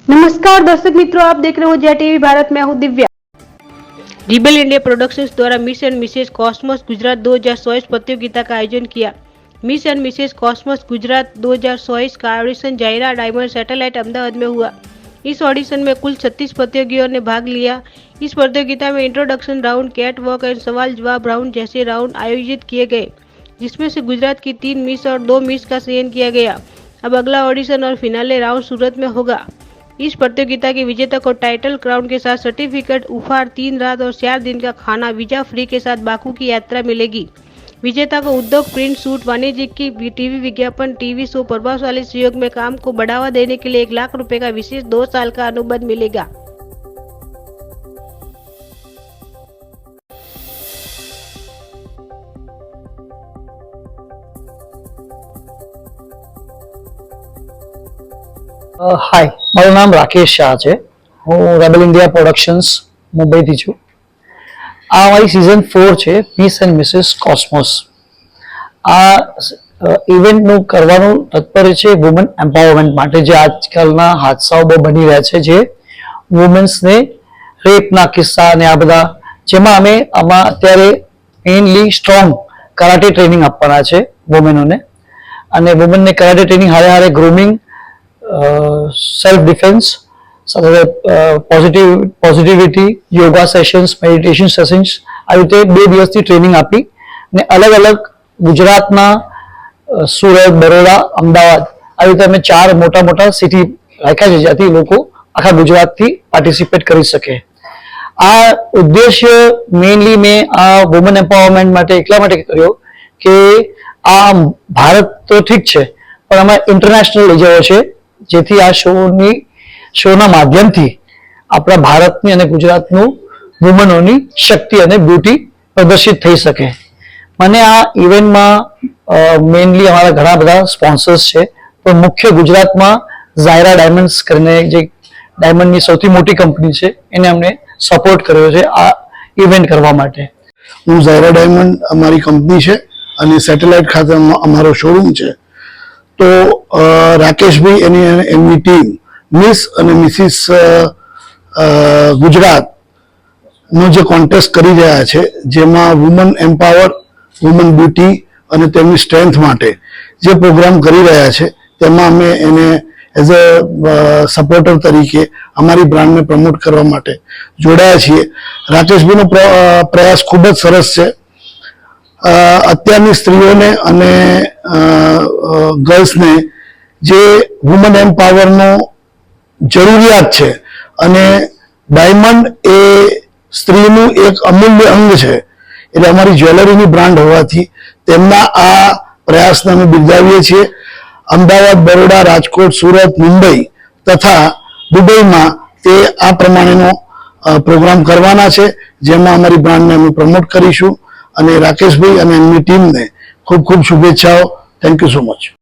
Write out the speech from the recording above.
नमस्कार दर्शक मित्रों, आप देख रहे हो जय टीवी भारत। मैं हूं दिव्या। रिबेल इंडिया प्रोडक्शंस द्वारा miss and Mrs Cosmos Gujarat 2024 प्रतियोगिता का आयोजन किया। Miss and Mrs Cosmos Gujarat 2024 का audition Zaira diamond satellite Ahmedabad में हुआ। इस ऑडिशन में कुल 36 प्रतियोगियों ने भाग लिया। इस प्रतियोगिता में introduction round, cat walk and सवाल जवाब राउंड जैसे राउंड आयोजित किए गए, जिसमें से गुजरात की 3 मिस और 2 मिस का चयन किया गया। अब अगला ऑडिशन और फिनाले राउंड सूरत में होगा। इस प्रतियोगिता के विजेता को टाइटल क्राउन के साथ सर्टिफिकेट, उपहार, 3 रात और 4 दिन का खाना, वीजा फ्री के साथ बाकू की यात्रा मिलेगी। विजेता को उद्योग, प्रिंट, सूट, वाणिज्यिक की टीवी विज्ञापन, टीवी शो, प्रभावशाली सहयोग में काम को बढ़ावा देने के लिए 1 लाख रुपए का विशेष 2 साल का अनुबंध मिलेगा। हाय, મારું નામ રાકેશ શાહ છે। હું રેબેલ ઇન્ડિયા પ્રોડક્શન્સ મુંબઈથી છું। આ અમારી સિઝન 4 છે, મિસ એન્ડ મિસિસ કોસ્મોસ। આ ઇવેન્ટનું કરવાનું તાત્પર્ય છે વુમન એમ્પાવરમેન્ટ માટે, જે આજકાલના હાદસાઓ બહુ બની રહ્યા છે, જે વુમેન્સને રેપના કિસ્સા અને આ બધા, જેમાં અમે અત્યારે મેઇનલી સ્ટ્રોંગ કરાટે ટ્રેનિંગ આપવાના છે વુમેનોને, અને વુમેનને કરાટે ટ્રેનિંગ હારે હારે ગ્રૂમિંગ, સેલ્ફ ડિફેન્સ, સાથે positivity, yoga sessions, meditation sessions, આવી રીતે 2 દિવસથી ટ્રેનિંગ આપી અને અલગ અલગ ગુજરાતના સુરત, બરોડા, અમદાવાદ, આવી રીતે અમે 4 મોટા મોટા સિટી રાખ્યા છે, જ્યાંથી લોકો આખા ગુજરાતથી પાર્ટિસિપેટ કરી શકે। આ ઉદ્દેશ્ય મેઇનલી મેં આ વુમન એમ્પાવરમેન્ટ માટે એટલા માટે કર્યો કે આ ભારત તો ઠીક છે, પણ અમારે ઇન્ટરનેશનલ લઈ જવો છે, જેથી આ શોના માધ્યમથી આપણા ભારતની અને ગુજરાતનું વુમનોની શક્તિ અને બ્યુટી પ્રદર્શિત થઈ શકે। મને આ ઇવેન્ટમાં મેઇનલી અમારા ઘણા બધા સ્પોન્સર્સ છે, પણ મુખ્ય ગુજરાતમાં ઝાયરા ડાયમંડ્સ કરીને જે ડાયમંડની સૌથી મોટી કંપની છે, એને અમને સપોર્ટ કર્યો છે આ ઇવેન્ટ કરવા માટે। હું ઝાયરા ડાયમંડ અમારી કંપની છે અને સેટેલાઇટ ખાતે અમારો શોરૂમ છે। તો રાકેશભાઈ એમની ટીમ મિસ અને મિસિસ ગુજરાતનો જે કોન્ટેસ્ટ કરી રહ્યા છે, જેમાં વુમન એમ્પાવર, વુમન બ્યુટી અને તેમની સ્ટ્રેન્થ માટે જે પ્રોગ્રામ કરી રહ્યા છે, તેમાં અમે એને એઝ અ સપોર્ટર તરીકે અમારી બ્રાન્ડને પ્રમોટ કરવા માટે જોડાયા છીએ। રાકેશભાઈનો પ્રયાસ ખૂબ જ સરસ છે। અત્યારની સ્ત્રીઓને અને ગર્લ્સને જે વુમન એમ્પાવરનો જરૂરિયાત છે, અને ડાયમંડ એ સ્ત્રીનું એક અમૂલ્ય અંગ છે, એટલે અમારી જ્વેલરીની બ્રાન્ડ હોવાથી તેમના આ પ્રયાસને અમે બિરદાવીએ છીએ। અમદાવાદ, બરોડા, રાજકોટ, સુરત, મુંબઈ તથા દુબઈમાં તે આ પ્રમાણેનો પ્રોગ્રામ કરવાના છે, જેમાં અમારી બ્રાન્ડને અમે પ્રમોટ કરીશું। અને રાકેશભાઈ અને એમની ટીમને ખૂબ ખૂબ શુભેચ્છાઓ। Thank you so much.